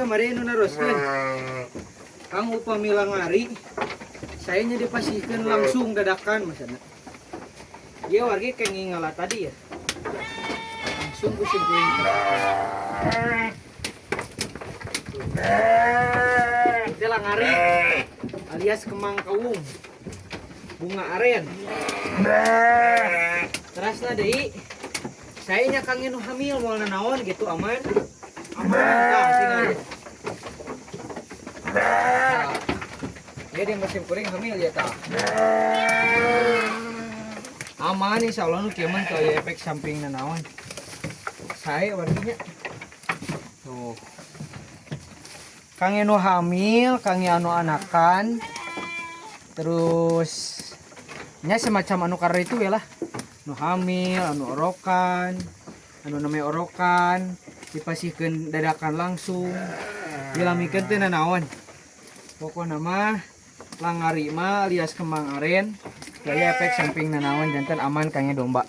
mari nu naroskeun. Kang upami langari saya nya dipasihkeun langsung dadakan masana. Ieu wargi kengingala tadi ya. Langsung kusim kuing. Itu langari alias kemang kawung. Bunga aren. Terasna deui saya nya kang nu hamil moal nanaon gitu aman. Aman tinggal aja. Ya dia musim kuring hamil ya tah. Aman insyaallah nu kieu mah teu aya efek samping nanaon. Sae warginya. Tuh. Kang anu hamil, kang anu anakan. Terus nya semacam anu karena itu ya lah. Nu hamil, anu orokan, anu namanya orokan, dipasihkeun dadakan langsung. Dilamikeun teh nanaon. Pokona mah langari mah alias kemang aren. Daya efek samping nanaon jantan aman kangnya domba.